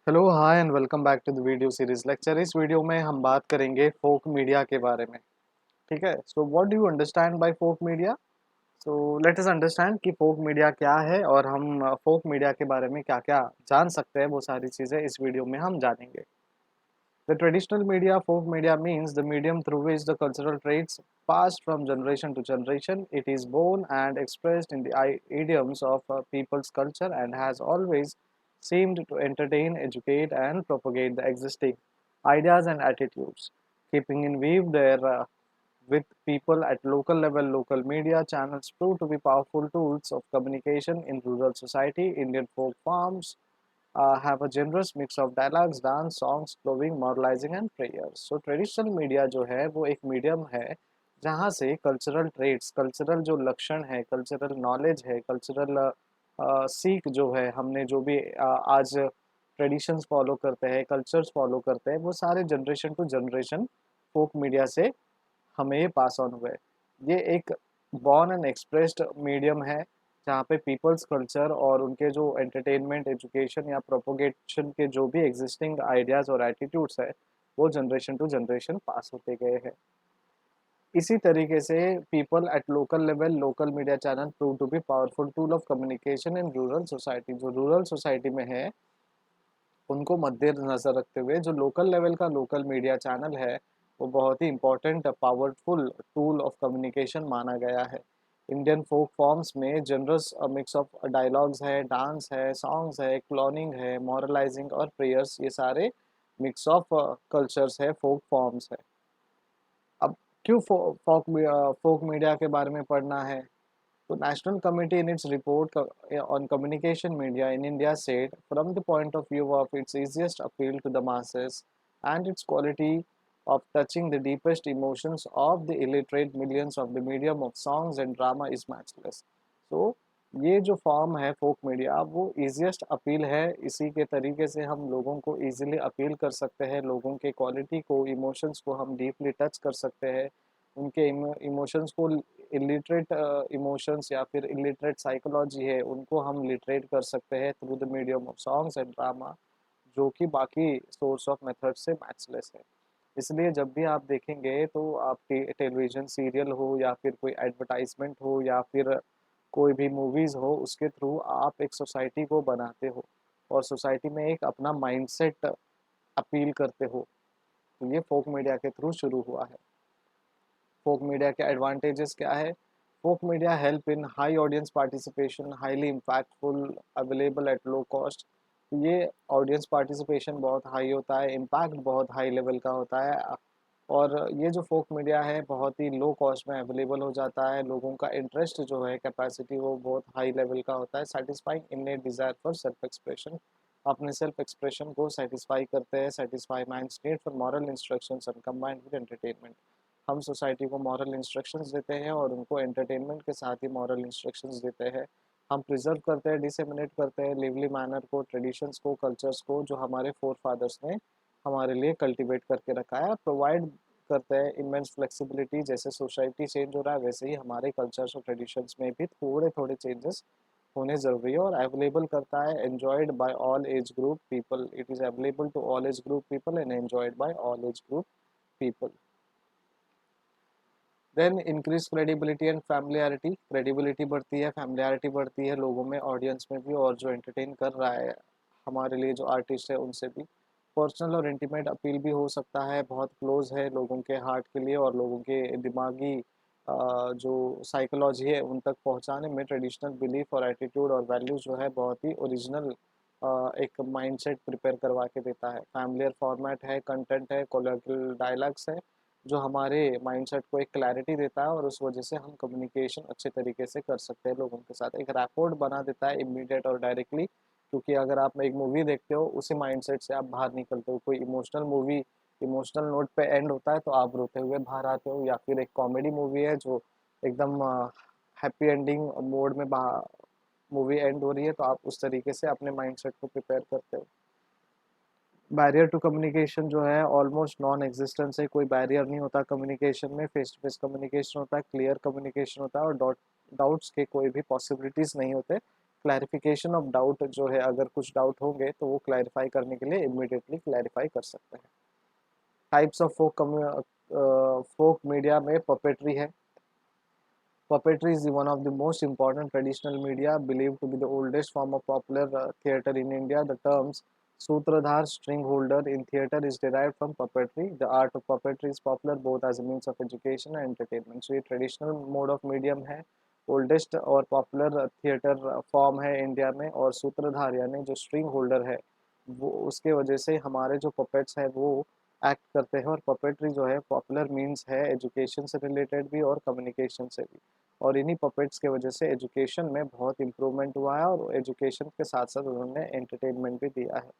Hello hi and welcome back to the video series lecture. इस video में हम बात करेंगे फोक मीडिया के बारे में। ठीक है, so what do you understand by folk media? So let us understand कि फोक मीडिया क्या है और हम फोक मीडिया के बारे में क्या-क्या जान सकते हैं। वो सारी चीज़ें इस वीडियो में हम जानेंगे। The traditional media, folk media, means the medium through which the cultural traits passed from generation to generation. It is born and expressed in the idioms of people's culture and has always seemed to entertain, educate, and propagate the existing ideas and attitudes. Keeping in view their with people at local level, local media channels prove to be powerful tools of communication in rural society. Indian folk farms have a generous mix of dialogues, dance, songs, clothing, moralizing and prayers. So traditional media जो है वो एक medium है जहाँ से cultural trades, cultural जो लक्षण है, कल्चरल नॉलेज है, कल्चरल सीख जो है, हमने जो भी आज ट्रेडिशंस फॉलो करते हैं, कल्चर्स फॉलो करते हैं, वो सारे generation to generation folk media से हमें पास ऑन हुए। ये एक बॉर्न एंड एक्सप्रेस्ड मीडियम है जहाँ पे पीपल्स कल्चर और उनके जो एंटरटेनमेंट, एजुकेशन या प्रोपोगेशन के जो भी एग्जिस्टिंग आइडियाज़ और एटीट्यूड्स है, वो जनरेशन टू जनरेशन पास होते गए हैं। इसी तरीके से people at local level, local media channel prove to be powerful tool of communication in rural society. जो रूरल सोसाइटी में है, उनको मद्देनज़र रखते हुए जो लोकल लेवल का लोकल मीडिया चैनल है, वो बहुत ही important powerful tool of communication माना गया है। इंडियन फोक फॉर्म्स में जनरस मिक्स ऑफ डायलॉग्स है, डांस है, सॉन्ग्स है, क्लोनिंग है, मॉरलाइजिंग और प्रेयर्स, ये सारे मिक्स ऑफ कल्चर्स है, फोक फॉर्म्स है। अब क्यों फोक मीडिया के बारे में पढ़ना है? So National Committee in its report on communication media in India said, from the point of view of its easiest appeal to the masses and its quality of touching the deepest emotions of the illiterate millions of the medium of songs and drama is matchless. So ये जो form है फोक media, वो easiest appeal है। इसी के तरीके से हम लोगों को इजीली अपील कर सकते हैं, लोगों के क्वालिटी को, इमोशंस को हम डीपली टच कर सकते हैं, उनके इमोशंस को, इलिटरेट इमोशंस या फिर इलिटरेट साइकोलॉजी है, उनको हम लिटरेट कर सकते हैं through the medium of songs and drama, जो कि बाकी सोर्स ऑफ मेथड से मैचलेस है। इसलिए जब भी आप देखेंगे तो आपकी टेलीविज़न सीरियल हो या फिर कोई एडवर्टाइजमेंट हो या फिर कोई भी मूवीज़ हो, उसके थ्रू आप एक सोसाइटी को बनाते हो और सोसाइटी में एक अपना माइंडसेट अपील करते हो। तो ये फ़ोक मीडिया के थ्रू शुरू हुआ है। फ़ोक मीडिया के एडवांटेजेस क्या है? Folk media help in high audience participation, highly impactful, available at low cost. ये ऑडियंस पार्टिसिपेशन बहुत हाई होता है, इम्पैक्ट बहुत हाई लेवल का होता है और ये जो फ़ोक मीडिया है बहुत ही लो कॉस्ट में अवेलेबल हो जाता है। लोगों का इंटरेस्ट जो है, कैपेसिटी, वो बहुत हाई लेवल का होता है। Satisfying innate desire for self expression, अपने सेल्फ एक्सप्रेशन को सेटिस्फाई करते हैं। Satisfy minds need for moral instructions and combined with entertainment. हम सोसाइटी को मॉरल इंस्ट्रक्शंस देते हैं और उनको एंटरटेनमेंट के साथ ही मॉरल इंस्ट्रक्शंस देते हैं। हम प्रिजर्व करते हैं, डिसेमिनेट करते हैं लिवली मैनर को, ट्रेडिशंस को, कल्चर्स को, जो हमारे फोर फादर्स ने हमारे लिए कल्टिवेट करके रखा है। प्रोवाइड करते हैं इमेंस फ्लेक्सिबिलिटी। जैसे सोसाइटी चेंज हो रहा है, वैसे ही हमारे कल्चर्स और ट्रेडिशंस में भी थोड़े थोड़े चेंजेस होने ज़रूरी है। और अवेलेबल करता है, enjoyed by all age group people. It is available to all age group people and enjoyed by all age group people. Then increase credibility and familiarity. Credibility बढ़ती है, फैमिलियरिटी बढ़ती है लोगों में, ऑडियंस में भी, और जो एंटरटेन कर रहा है हमारे लिए जो आर्टिस्ट है उनसे भी। पर्सनल और इंटीमेट अपील भी हो सकता है, बहुत क्लोज है लोगों के हार्ट के लिए और लोगों के दिमागी जो साइकोलॉजी है उन तक पहुंचाने में। ट्रेडिशनल बिलीफ और एटीट्यूड और वैल्यूज जो है बहुत ही ओरिजिनल एक माइंडसेट प्रिपेयर करवा के देता है। फैमिलियर फॉर्मेट है, कंटेंट है, कोलॉकियल डायलॉग्स है, जो हमारे माइंडसेट को एक क्लैरिटी देता है और उस वजह से हम कम्युनिकेशन अच्छे तरीके से कर सकते हैं लोगों के साथ। एक रैपोर्ट बना देता है इमीडिएट और डायरेक्टली, क्योंकि अगर आप एक मूवी देखते हो, उसी माइंडसेट से आप बाहर निकलते हो। कोई इमोशनल मूवी इमोशनल नोट पे एंड होता है तो आप रोते हुए बाहर आते हो, या फिर एक कॉमेडी मूवी है जो एकदम हैप्पी एंडिंग मोड में मूवी एंड हो रही है, तो आप उस तरीके से अपने माइंडसेट को प्रिपेयर करते हो। बैरियर टू कम्युनिकेशन जो है ऑलमोस्ट नॉन एग्जिस्टेंस है। कोई बैरियर नहीं होता कम्युनिकेशन में। फेस टू फेस कम्युनिकेशन होता है, क्लियर कम्युनिकेशन होता है और डाउट्स के कोई भी पॉसिबिलिटीज़ नहीं होते क्लैरिफिकेशन ऑफ डाउट जो है, अगर कुछ डाउट होंगे तो वो क्लैरिफाई करने के लिए इमिडिएटली क्लैरिफाई कर सकते हैं। टाइप्स ऑफ फोक मीडिया में पपेट्री है। Puppetry is one of the most important traditional media, believed to be the oldest form of popular theatre in India. The terms Sutradhar, string holder in theatre is derived from puppetry. The art of puppetry is popular both as a means of education and entertainment. So ये traditional mode of medium है, oldest और popular theatre form है India में, और सूत्रधार यानी जो string holder है वो उसके वजह से हमारे जो puppets है वो एक्ट करते हैं। और पपेट्री जो है पॉपुलर मीन्स है एजुकेशन से रिलेटेड भी और कम्युनिकेशन से भी, और इन्हीं पपेट्स के वजह से एजुकेशन में बहुत इम्प्रूवमेंट हुआ है, और एजुकेशन के साथ साथ उन्होंने एंटरटेनमेंट भी दिया है।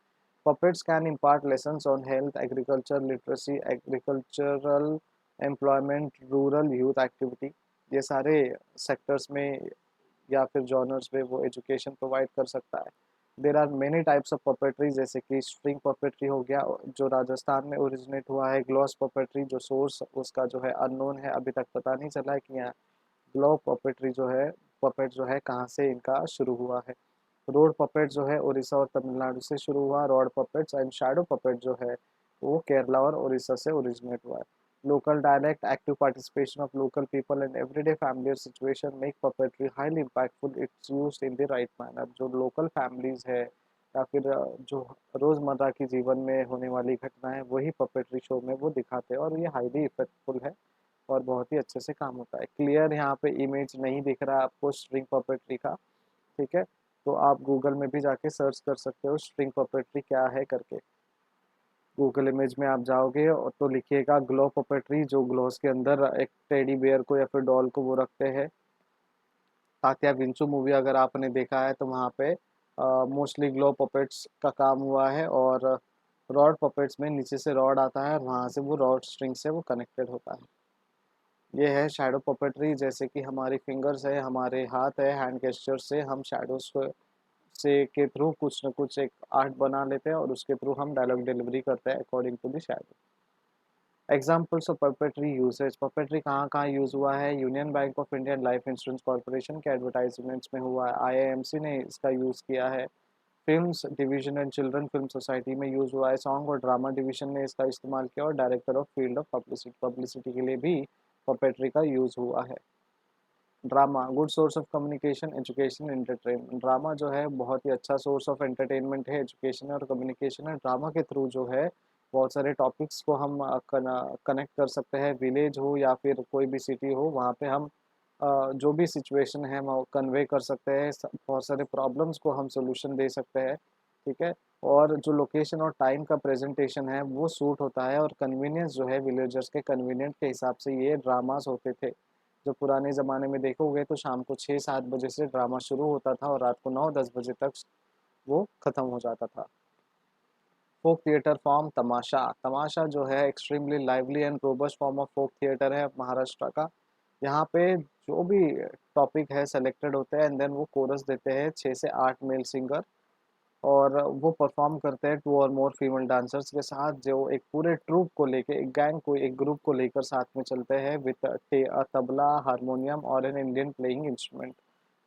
Puppets can impart lessons on health, agriculture, literacy, agricultural employment, rural youth activity, ये सारे सेक्टर्स में या फिर जॉनर्स में वो एजुकेशन प्रोवाइड कर सकता है। There are many types of puppetry, जैसे कि स्ट्रिंग पपेट्री हो गया जो राजस्थान में ओरिजिनेट हुआ है। ग्लॉस पपेट्री जो सोर्स उसका जो है अननोन है, अभी तक पता नहीं चला है कि यहाँ ग्लो पपेट्री जो है पपेट जो है कहाँ से इनका शुरू हुआ है। रोड पपेट जो है उड़ीसा और तमिलनाडु से शुरू हुआ, rod puppets, and shadow puppet जो है वो केरला और उड़ीसा से ओरिजिनेट हुआ है। Local dialect, active participation of local people and everyday family situation make puppetry highly impactful, it's used in the right manner. जो लोकल फैमिलीज है या फिर जो रोज़मर्रा की जीवन में होने वाली घटनाएं वही पपेट्री शो में वो दिखाते हैं, और ये हाईली इफेक्टफुल है और बहुत ही अच्छे से काम होता है। क्लियर यहाँ पे इमेज नहीं दिख रहा है आपको स्ट्रिंग पपेट्री का, ठीक है, तो आप गूगल में भी जाके सर्च कर सकते हो स्ट्रिंग पपेट्री क्या है करके। गूगल इमेज में आप जाओगे और तो लिखिएगा ग्लो पपेट्री, जो ग्लोस के अंदर एक टेडी बियर को या फिर डॉल को वो रखते हैं। तात्या विंचू मूवी अगर आपने देखा है तो वहाँ पे मोस्टली ग्लो पपेट्स का काम हुआ है, और रॉड पपेट्स में नीचे से रॉड आता है और वहाँ से वो रॉड स्ट्रिंग से वो कनेक्टेड होता है। ये है शैडो पपेट्री, जैसे कि हमारी फिंगर्स है, हमारे हाथ है, हैंड गेस्चर से हम शैडोज से के थ्रू कुछ न कुछ एक आर्ट बना लेते हैं और उसके थ्रू हम डायलॉग डिलीवरी करते हैं according to the shadow. Examples of puppetry usage, puppetry कहाँ कहाँ यूज़ हुआ है। Union Bank of India and Life Insurance Corporation के एडवर्टाइजमेंट्स में हुआ है। आईआईएमसी ने इसका यूज़ किया है। Films Division and Children Film Society में यूज़ हुआ है। सॉन्ग और ड्रामा डिवीजन ने इसका इस्तेमाल किया, और director of field of publicity के लिए भी पपेट्री का यूज़ हुआ है। Drama good source of communication, education, entertainment. Drama जो है बहुत ही अच्छा सोर्स ऑफ एंटरटेनमेंट है, एजुकेशन और कम्युनिकेशन है। ड्रामा के थ्रू जो है बहुत सारे टॉपिक्स को हम कनेक्ट कर सकते हैं। विलेज हो या फिर कोई भी सिटी हो, वहाँ पे हम जो भी सिचुएशन है वो कन्वे कर सकते हैं। बहुत सारे प्रॉब्लम्स को हम सोल्यूशन दे सकते हैं, ठीक है। और जो लोकेशन और टाइम का प्रेजेंटेशन है वो सूट होता है, और कन्वीनियंस जो है विलेजर्स के कन्वीनियंट के हिसाब से ये ड्रामास होते थे। जो पुराने ज़माने में देखोगे तो शाम को 6-7 बजे से ड्रामा शुरू होता था और रात को 9-10 बजे तक वो ख़त्म हो जाता था। फोक थिएटर फॉर्म तमाशा, तमाशा जो है extremely lively and robust form of folk theatre है महाराष्ट्र का। यहाँ पे जो भी टॉपिक है सेलेक्टेड होते हैं एंड देन वो कोरस देते हैं 6 से 8 मेल सिंगर, और वो परफॉर्म करते हैं 2 और मोर फीमेल डांसर्स के साथ, जो एक पूरे ट्रूप को लेके, एक गैंग को, एक ग्रुप को लेकर साथ में चलते हैं विद तबला, हारमोनियम और an Indian playing instrument.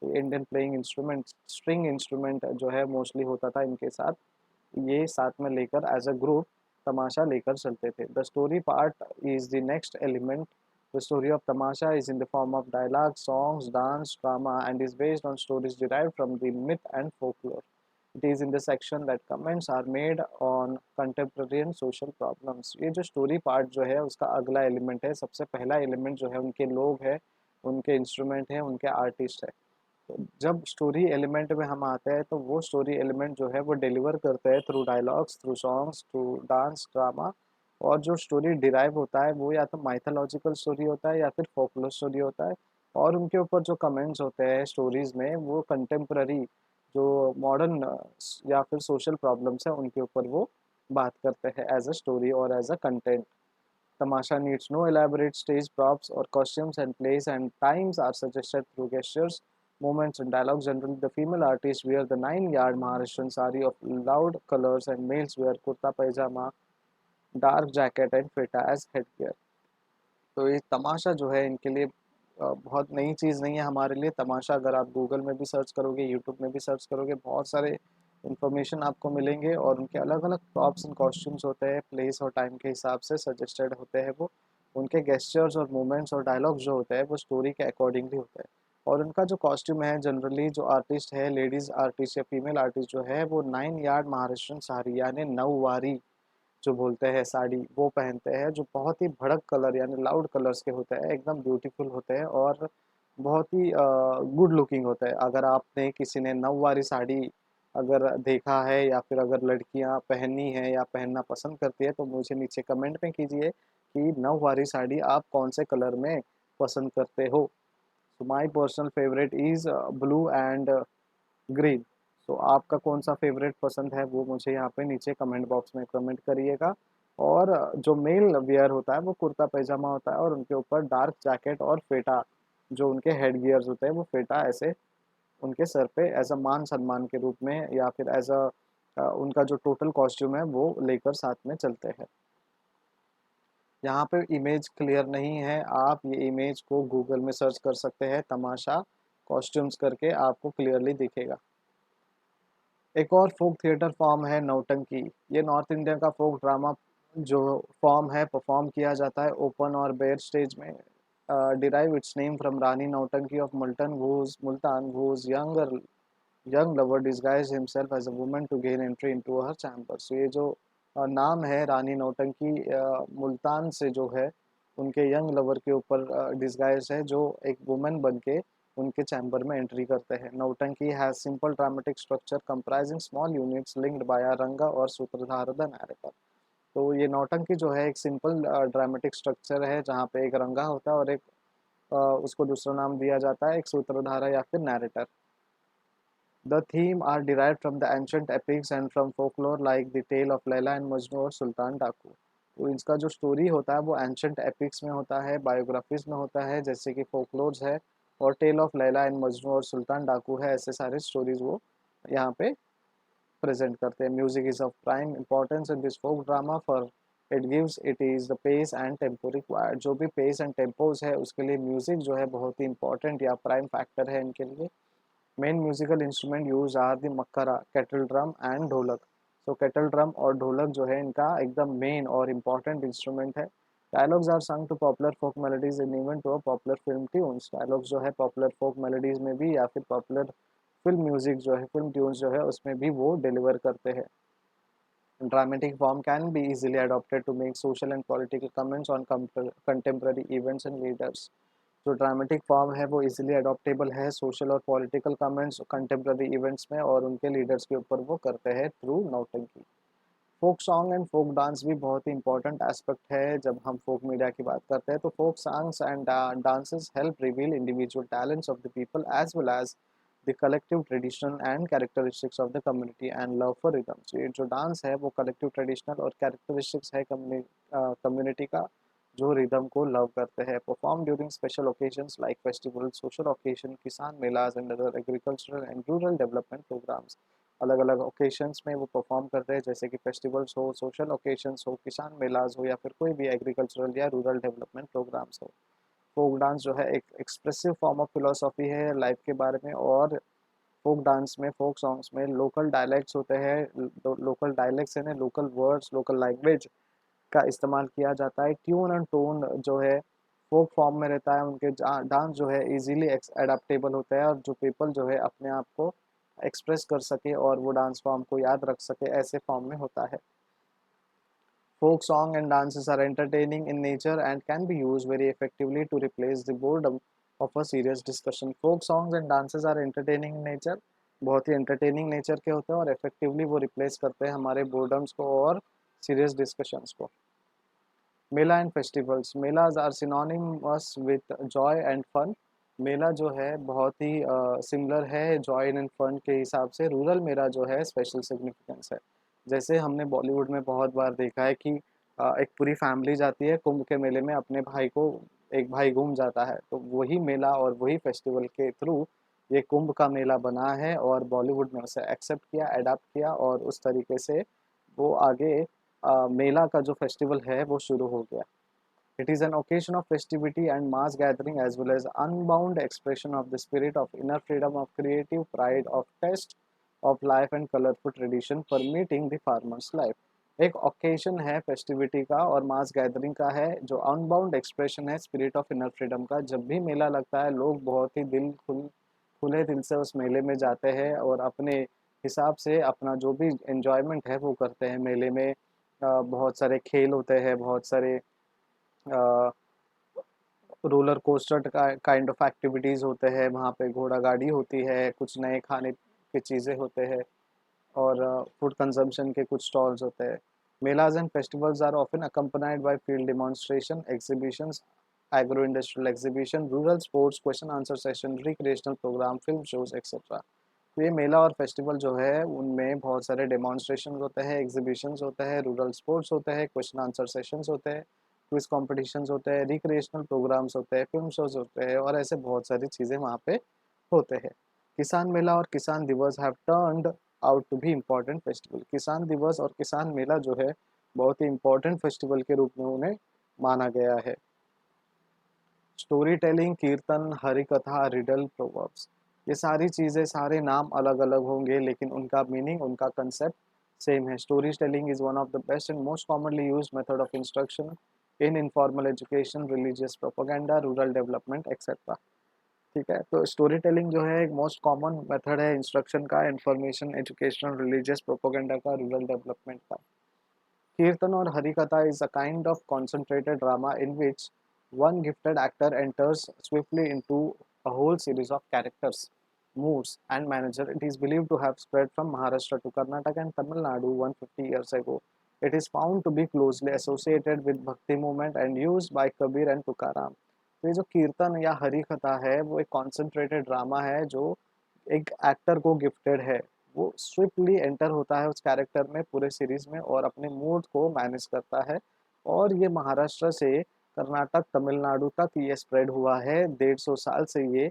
Indian playing instrument string instrument जो है मोस्टली होता था इनके साथ, ये साथ में लेकर एज अ ग्रुप तमाशा लेकर चलते थे। The story part is the next element. The story of Tamasha is in the form of dialogue, songs, dance, drama and is based on stories derived from the myth and folklore. It is in the section that comments are made on contemporary and social problems. ये जो story part जो है उसका अगला element है। सबसे पहला element जो है उनके लोग है, उनके इंस्ट्रूमेंट है, उनके आर्टिस्ट है। तो जब स्टोरी एलिमेंट में हम आते हैं तो वो स्टोरी एलिमेंट जो है वो डिलीवर करते हैं through dialogues, through songs, through dance, drama. और जो स्टोरी डिराइव होता है वो या तो माइथोलॉजिकल स्टोरी होता है या फिर फोकलोर स्टोरी होता है, और उनके ऊपर जो कमेंट्स होते हैं स्टोरीज में वो कंटेम्प्ररी जो मॉडर्न या फिर सोशल प्रॉब्लम्स है उनके ऊपर वो बात करते हैं एज अ स्टोरी और as a content. Tamasha needs no elaborate stage props or costumes, and plays and times are suggested through gestures, movements, and dialogue. Generally, the female artists wear the 9-yard Maharashtrian sari of loud colors, and males wear kurta pajama, dark jacket, and feta as headgear. तो ये तमाशा जो है इनके लिए बहुत नई चीज़ नहीं है हमारे लिए। तमाशा अगर आप गूगल में भी सर्च करोगे, यूट्यूब में भी सर्च करोगे, बहुत सारे इन्फॉर्मेशन आपको मिलेंगे और उनके अलग-अलग प्रॉप्स एंड कॉस्ट्यूम्स होते हैं, प्लेस और टाइम के हिसाब से सजेस्टेड होते हैं वो। उनके गेस्चर्स और मूवमेंट्स और डायलॉग्स जो होते हैं वो स्टोरी के अकॉर्डिंगली होते हैं। और उनका जो कॉस्ट्यूम है जनरली जो आर्टिस्ट है, लेडीज़ आर्टिस्ट या फीमेल आर्टिस्ट जो है वो 9 यार्ड महाराष्ट्रियन साड़ी यानी नऊवारी जो बोलते हैं साड़ी वो पहनते हैं, जो बहुत ही भड़क कलर यानी लाउड कलर्स के होते हैं, एकदम ब्यूटीफुल होते हैं और बहुत ही गुड लुकिंग होता है। अगर आपने किसी ने नऊवारी साड़ी अगर देखा है या फिर अगर लड़कियां पहननी है या पहनना पसंद करती है तो मुझे नीचे कमेंट में कीजिए कि नऊवारी साड़ी आप कौन से कलर में पसंद करते हो। So my personal favourite is blue and green. तो आपका कौन सा फेवरेट पसंद है वो मुझे यहाँ पे नीचे कमेंट बॉक्स में कमेंट करिएगा। और जो मेल वियर होता है वो कुर्ता पैजामा होता है और उनके ऊपर डार्क जैकेट और फेटा जो उनके हेड गियर्स होते हैं वो फेटा ऐसे उनके सर पे एज अ मान सम्मान के रूप में या फिर एज अ उनका जो टोटल कॉस्ट्यूम है वो लेकर साथ में चलते हैं। यहाँ पे इमेज क्लियर नहीं है, आप ये इमेज को गूगल में सर्च कर सकते हैं, तमाशा कॉस्ट्यूम्स करके आपको क्लियरली दिखेगा। एक और फोक थिएटर फॉर्म है नौटंकी। ये नॉर्थ इंडिया का फोक ड्रामा जो फॉर्म है परफॉर्म किया जाता है ओपन और बेयर स्टेज में। डिराइव इट्स नेम फ्रॉम रानी नौटंकी of Multan whose young lover disguised himself as a woman to gain entry into her chamber। So ये जो नाम है रानी नौटंकी मुल्तान से जो है उनके यंग लवर के ऊपर डिस्गाइज है जो एक वुमेन बन के उनके चैम्बर में एंट्री करते हैं। Nautanki has simple dramatic structure comprising small units linked by a Ranga और सूत्रधार द नैरेटर। तो ये नौटंकी जो है एक सिंपल ड्रामेटिक स्ट्रक्चर है जहाँ पे एक रंगा होता है और एक उसको दूसरा नाम दिया जाता है एक सूत्रधारा या फिर narrator. The theme are derived from the ancient epics and from folklore like the tale of Laila and Majnu और सुल्तान डाकू। तो इसका जो स्टोरी होता है वो एंशंट एपिक्स में होता है, बायोग्राफीज में होता है जैसे कि फोकलोर्स है और tale of Laila and Majnu और सुल्तान डाकू है। ऐसे सारे स्टोरीज वो यहाँ पे प्रेजेंट करते हैं। Music is of prime importance in this folk drama for it gives it is the pace and tempo required. जो भी पेस एंड टेम्पोज है उसके लिए म्यूजिक जो है बहुत ही इंपॉर्टेंट या प्राइम फैक्टर है इनके लिए। Main musical instrument use are the nakkara, kettle drum and dholak. तो केटल ड्रम और ढोलक जो है इनका एकदम मेन और इम्पॉर्टेंट इंस्ट्रूमेंट है। Dialogues are sung to popular folk melodies in even to a popular film tunes. Dialogues जो है पॉपुलर फोक मेलोडीज में भी या फिर पॉपुलर फिल्म म्यूजिक जो है फिल्म ट्यून्स जो है उसमें भी वो डिलीवर करते हैं। Dramatic form can be easily adopted to make social and political comments on contemporary events and leaders। जो ड्रामेटिक फॉर्म है वो इजीली अडॉप्टेबल है सोशल और पॉलिटिकल कमेंट्स कंटेम्प्रेरी इवेंट्स में और उनके लीडर्स के ऊपर वो करते हैं through nautanki. Folk song and folk dance भी बहुत ही इंपॉर्टेंट एस्पेक्ट है जब हम फोक मीडिया की बात करते हैं। तो folk songs and dances help reveal individual talents of the people as well as the collective traditional and characteristics of the community and love for rhythm. तो ये जो डांस है वो कलेक्टिव ट्रेडिशनल और कैरेक्टरिस्टिक्स है कम्युनिटी का जो rhythm को लव करते हैं। Perform during special occasions like festival, social occasion, kisan melas and other agricultural and rural development programmes. अलग अलग ओकेशंस में वो परफॉर्म करते हैं जैसे कि फेस्टिवल्स हो, सोशल ओकेशंस हो, किसान मेलाज हो या फिर कोई भी एग्रीकल्चरल या रूरल डेवलपमेंट प्रोग्राम्स हो। फोक डांस जो है एक एक्सप्रेसिव फॉर्म ऑफ फिलोसॉफी है लाइफ के बारे में। और फोक डांस में फोक सॉन्ग्स में लोकल डायलेक्ट्स होते हैं, लोकल डायलेक्ट्स यानी लोकल वर्ड्स लोकल लैंग्वेज का इस्तेमाल किया जाता है। ट्यून एंड टोन जो है फोक फॉर्म में रहता है। उनके डांस जो है इजीली एडाप्टेबल होता है और जो पीपल जो है अपने आप को एक्सप्रेस कर सके और वो डांस फॉर्म को याद रख सके ऐसे फॉर्म में होता है। Folk song and dances are entertaining in nature and can be used very effectively to replace the boredom of a serious discussion। Folk songs and dances are entertaining in nature, बहुत ही entertaining nature के होते हैं और effectively वो replace करते हैं हमारे boredoms को और serious discussions को। Mela and festivals, melas are synonymous with joy and fun. Mela जो है बहुत ही सिमिलर है जॉय एंड फन के हिसाब से। रूरल मेला जो है स्पेशल सिग्निफिकेंस है। जैसे हमने बॉलीवुड में बहुत बार देखा है कि एक पूरी फैमिली जाती है कुंभ के मेले में अपने भाई को, एक भाई घूम जाता है, तो वही मेला और वही फेस्टिवल के थ्रू ये कुंभ का मेला बना है और बॉलीवुड ने उसे एक्सेप्ट किया, अडाप्ट किया और उस तरीके से वो आगे मेला का जो फेस्टिवल है वो शुरू हो गया। It is an occasion of festivity and mass gathering as well as unbound expression of the spirit of inner freedom of creative pride of taste of life and colorful tradition permeating the farmer's life. एक occasion है festivity का और मास gathering का है, जो unbound expression है spirit of inner freedom का। जब भी मेला लगता है लोग बहुत ही खुले दिल से उस मेले में जाते हैं और अपने हिसाब से अपना जो भी एंजॉयमेंट है वो करते हैं मेले में। बहुत सारे खेल होते हैं, बहुत सारे रोलर कोस्टर का काइंड ऑफ एक्टिविटीज़ होते हैं वहाँ पे, घोड़ा गाड़ी होती है, कुछ नए खाने की चीज़ें होते हैं और फूड कंजम्पशन के कुछ स्टॉल्स होते हैं। Melas and festivals are often accompanied by field demonstration exhibitions, agro industrial exhibition, rural sports, question answer session, recreational programme, film shows etcetera. तो ये मेला और फेस्टिवल जो है उनमें बहुत सारे डेमोन्स्ट्रेशन होते हैं, एग्जीबिशंस होते हैं, रूरल स्पोर्ट्स होते हैं, क्वेश्चन आंसर सेशंस होते हैं, क्विज कॉम्पिटिशन्स होते हैं, रिक्रिएशनल प्रोग्राम्स होते हैं, फिल्म शोज होते हैं और ऐसे बहुत सारी चीज़ें वहाँ पे होते हैं। किसान मेला और किसान दिवस have turned out to be important festival. किसान दिवस और किसान मेला जो है बहुत ही इम्पोर्टेंट फेस्टिवल के रूप में उन्हें माना गया है। स्टोरी टेलिंग, कीर्तन, हरि कथा, रिडल, प्रोवर्ब्स, ये सारी चीज़ें, सारे नाम अलग अलग होंगे लेकिन उनका मीनिंग, उनका कंसेप्ट सेम है। Story telling is one of the best and most commonly used method of instruction in informal education, religious propaganda, rural development etcetera. ठीक है, तो स्टोरी टेलिंग जो है एक मोस्ट कॉमन मेथड है इंस्ट्रक्शन का, इंफॉर्मेशन, एजुकेशनल, रिलीजियस प्रोपेगेंडा का, rural development का। Kirtan or Harikatha is a kind of concentrated drama in which one gifted actor enters swiftly into a whole series of characters, moods, and manager. It is believed to have spread from Maharashtra to Karnataka and Tamil Nadu 150 years ago. It is found to be closely associated with Bhakti movement and used by Kabir and Tukaram. तो ये जो कीर्तन या हरि कथा है वो एक concentrated drama है जो एक एक्टर को गिफ्टेड है। वो स्विफ्टली एंटर होता है उस कैरेक्टर में पूरे सीरीज में और अपने मूड को मैनेज करता है। और ये महाराष्ट्र से कर्नाटक, तमिलनाडु तक ये स्प्रेड हुआ है। 150 साल से ये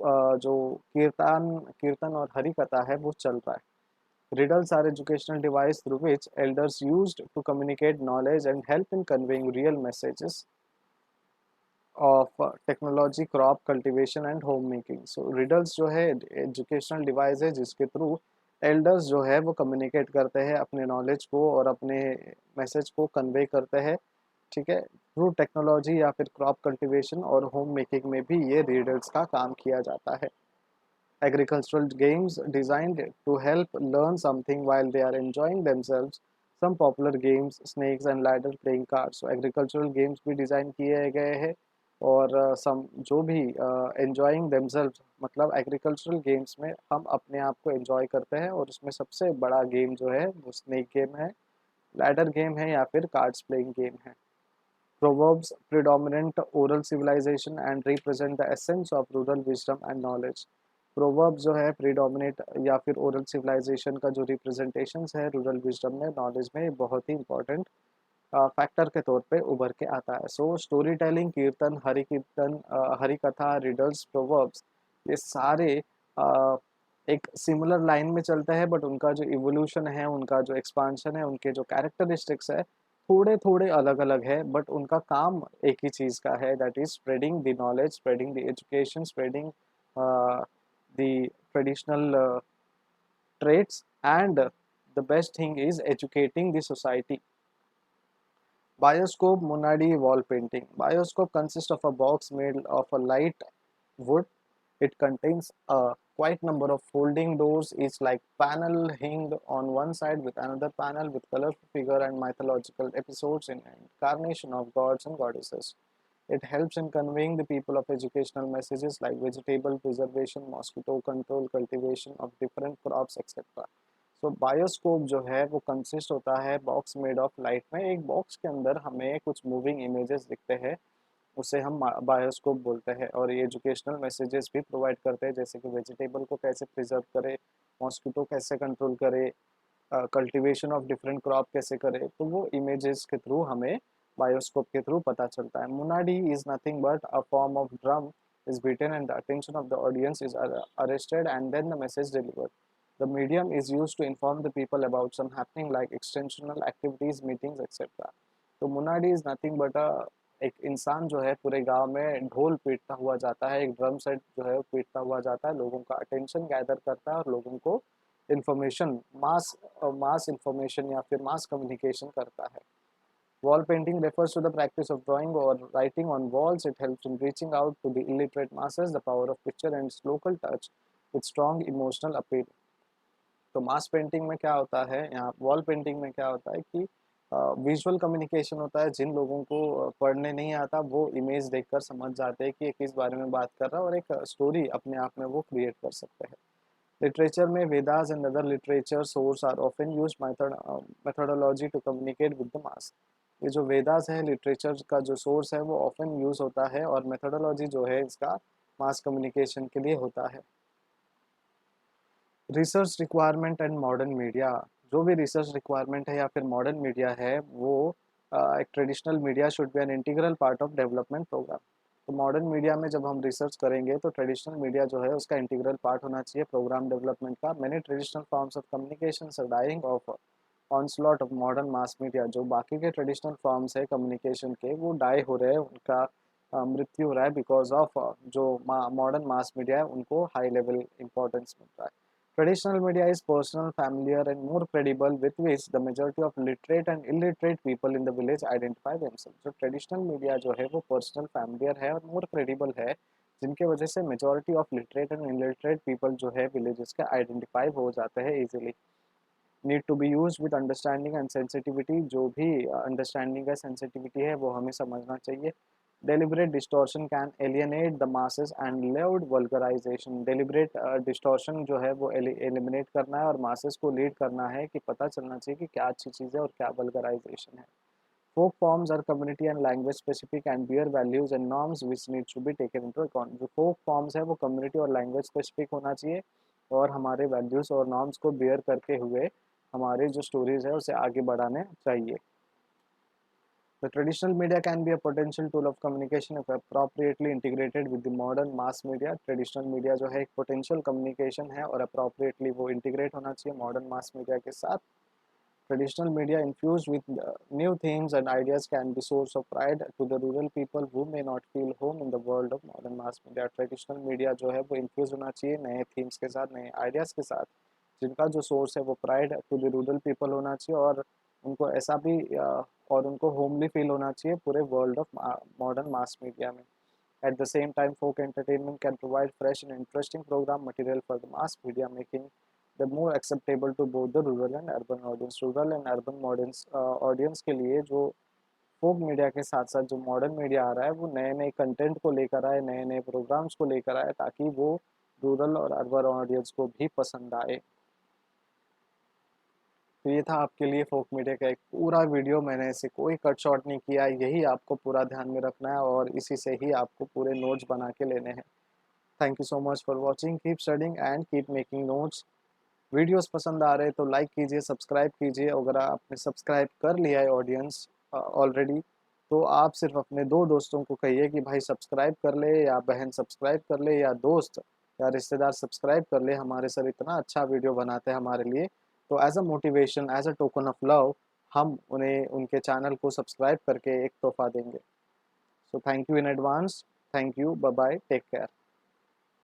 जो कीर्तन और हरि कथा है वो चल रहा है। Riddles are educational device through which elders used to communicate knowledge and help in conveying real messages of technology, crop cultivation and home making. So riddles जो है एजुकेशनल डिवाइस है जिसके थ्रू एल्डर्स जो है वो कम्युनिकेट करते हैं अपने नॉलेज को और अपने मैसेज को कन्वे करते हैं। ठीक है, थ्रू टेक्नोलॉजी या फिर क्रॉप कल्टीवेशन और होम मेकिंग में भी ये रिडल्स का काम किया जाता है। Agricultural games designed to help learn something while they are enjoying themselves. Some popular games, snakes and ladder, playing cards. So agricultural games भी डिज़ाइन किए गए हैं और सम जो भी enjoying themselves मतलब एग्रीकल्चरल गेम्स में हम अपने आप को एंजॉय करते हैं और उसमें सबसे बड़ा गेम जो है वो स्नेक गेम है, लैडर गेम है या फिर कार्ड्स प्लेइंग गेम है। Proverbs predominant oral civilization and represent the essence of rural wisdom and knowledge. Proverbs जो है predominate या फिर oral civilization का जो representations है रूरल विजडम में, नॉलेज में, बहुत ही important फैक्टर के तौर पे उभर के आता है। सो स्टोरी टेलिंग, कीर्तन, हरि कथा, रिडल्स, प्रोवर्ब्स, ये सारे एक सिमिलर लाइन में चलते हैं बट उनका जो इवोल्यूशन है, उनका जो एक्सपांशन है, उनके जो कैरेक्टरिस्टिक्स है थोड़े थोड़े अलग अलग है बट उनका काम एक ही चीज़ का है, that is spreading the knowledge, spreading the education, spreading the traditional traits, and the best thing is educating the society. Bioscope Munadi wall painting. Bioscope consists of a box made of a light wood. It contains a quite number of folding doors, each like panel hinged on one side with another panel with colorful figure and mythological episodes in incarnation of gods and goddesses. It helps in conveying the people of educational messages like vegetable preservation, mosquito control, cultivation of different crops, etc. So bioscope जो है वो consist होता है box made of light में। एक box के अंदर हमें कुछ मूविंग इमेजेस दिखते हैं, उसे हम बायोस्कोप बोलते हैं और ये एजुकेशनल मैसेजेस भी प्रोवाइड करते हैं जैसे कि वेजिटेबल को कैसे प्रिजर्व करे, मॉस्किटो कैसे कंट्रोल करे, कल्टीवेशन ऑफ डिफरेंट क्रॉप कैसे करे, तो वो इमेजेस के थ्रू हमें बायोस्कोप के थ्रू पता चलता है। Munadi is nothing but a form of drum is beaten and the attention of the audience is arrested and then the message delivered. The medium is used to inform the people about some happening like extensional activities, meetings, etc. So Munadi is nothing but a एक इंसान जो है पूरे गांव में ढोल पीटता हुआ जाता है, एक ड्रम सेट जो है पीटता हुआ जाता है, लोगों का अटेंशन गैदर करता है और लोगों को इंफॉर्मेशन मास इंफॉर्मेशन या फिर मास कम्युनिकेशन करता है। Wall painting refers to the practice of drawing or writing on walls. It helps in reaching out to the illiterate masses. The power of picture and its local touch with strong emotional appeal. तो मास painting में क्या होता है, यहाँ wall painting में क्या होता है कि विजुअल कम्युनिकेशन होता है। जिन लोगों को पढ़ने नहीं आता वो इमेज देखकर समझ जाते हैं कि ये किस बारे में बात कर रहा है और एक स्टोरी अपने आप में वो क्रिएट कर सकते हैं। लिटरेचर में Vedas and other literature source are often use methodology to communicate with the mass. ये जो वेदास है लिटरेचर का जो सोर्स है वो ऑफन यूज होता है और मेथोडोलॉजी जो है इसका मास कम्युनिकेशन के लिए होता है। Research requirement and modern media, जो भी रिसर्च रिक्वायरमेंट है या फिर मॉडर्न मीडिया है वो एक traditional media should be an integral part of development programme. तो मॉडर्न मीडिया में जब हम रिसर्च करेंगे तो ट्रेडिशनल मीडिया जो है उसका इंटीग्रल पार्ट होना चाहिए प्रोग्राम डेवलपमेंट का। Many traditional forms of communication are dying of onslaught of modern mass media. जो बाकी के ट्रेडिशनल फॉर्म्स है कम्युनिकेशन के वो डाई हो रहे हैं, उनका मृत्यु हो रहा है बिकॉज ऑफ जो मॉडर्न मास मीडिया है उनको हाई लेवल इंपॉर्टेंस मिल रहा है। Traditional media is personal, familiar, and more credible, with which the majority of literate and illiterate people in the village identify themselves. जो ट्रेडिशनल मीडिया जो है वो personal, familiar है और मोर क्रेडिबल है, जिनके वजह से majority of literate and illiterate people जो है विलेजेस के आइडेंटिफाई हो जाते हैं easily. Need to be use with understanding and sensitivity, जो भी अंडरस्टैंडिंग है सेंसिटिविटी है वो हमें समझना चाहिए। Deliberate distortion can alienate the masses and loud vulgarization. Deliberate distortion जो है वो eliminate करना है और masses को lead करना है कि पता चलना चाहिए कि क्या अच्छी चीज़ है और क्या vulgarization है। Folk forms are community and language specific and bear values and norms which need to be taken into account. जो folk forms है वो community और language specific होना चाहिए और हमारे values और norms को bear करते हुए हमारे जो stories है उसे आगे बढ़ाने चाहिए। The traditional media can be a potential tool of communication if appropriately integrated with the modern mass media. Traditional media जो है एक potential communication है और appropriately वो integrate होना चाहिए modern mass media के साथ। Traditional media infused with new themes and ideas can be source of pride to the rural people who may not feel home in the world of modern mass media. Traditional media जो है वो infuse होना चाहिए नए themes के साथ, नए ideas के साथ, जिनका जो source है वो pride to the rural people होना चाहिए और उनको ऐसा भी और उनको होमली फील होना चाहिए पूरे world of modern mass media में। At the same time, folk entertainment can provide fresh and interesting program material for the mass media, making them more acceptable to both the rural and urban audience. Rural and urban audience के लिए जो फोक media के साथ साथ जो modern media आ रहा है वो नए नए कंटेंट को लेकर आए, नए नए प्रोग्राम्स को लेकर आए ताकि वो रूरल और अर्बन ऑडियंस को भी पसंद आए। तो ये था आपके लिए फोक मीडिया का एक पूरा वीडियो, मैंने इसे कोई कट शॉट नहीं किया, यही आपको पूरा ध्यान में रखना है और इसी से ही आपको पूरे नोट्स बना के लेने हैं। Thank you so much for watching, keep studying and keep making notes. Videos पसंद आ रहे तो लाइक कीजिए, सब्सक्राइब कीजिए। अगर आपने सब्सक्राइब कर लिया है ऑडियंस ऑलरेडी तो आप सिर्फ अपने दो दोस्तों को कहिए कि भाई सब्सक्राइब कर ले, या बहन सब्सक्राइब कर ले, या दोस्त या रिश्तेदार सब्सक्राइब कर ले। हमारे सर इतना अच्छा वीडियो बनाते हैं हमारे लिए, तो as a motivation, as a token of love हम उन्हें उनके चैनल को सब्सक्राइब करके एक तोहफा देंगे। So thank you in advance, thank you, bye bye, take care.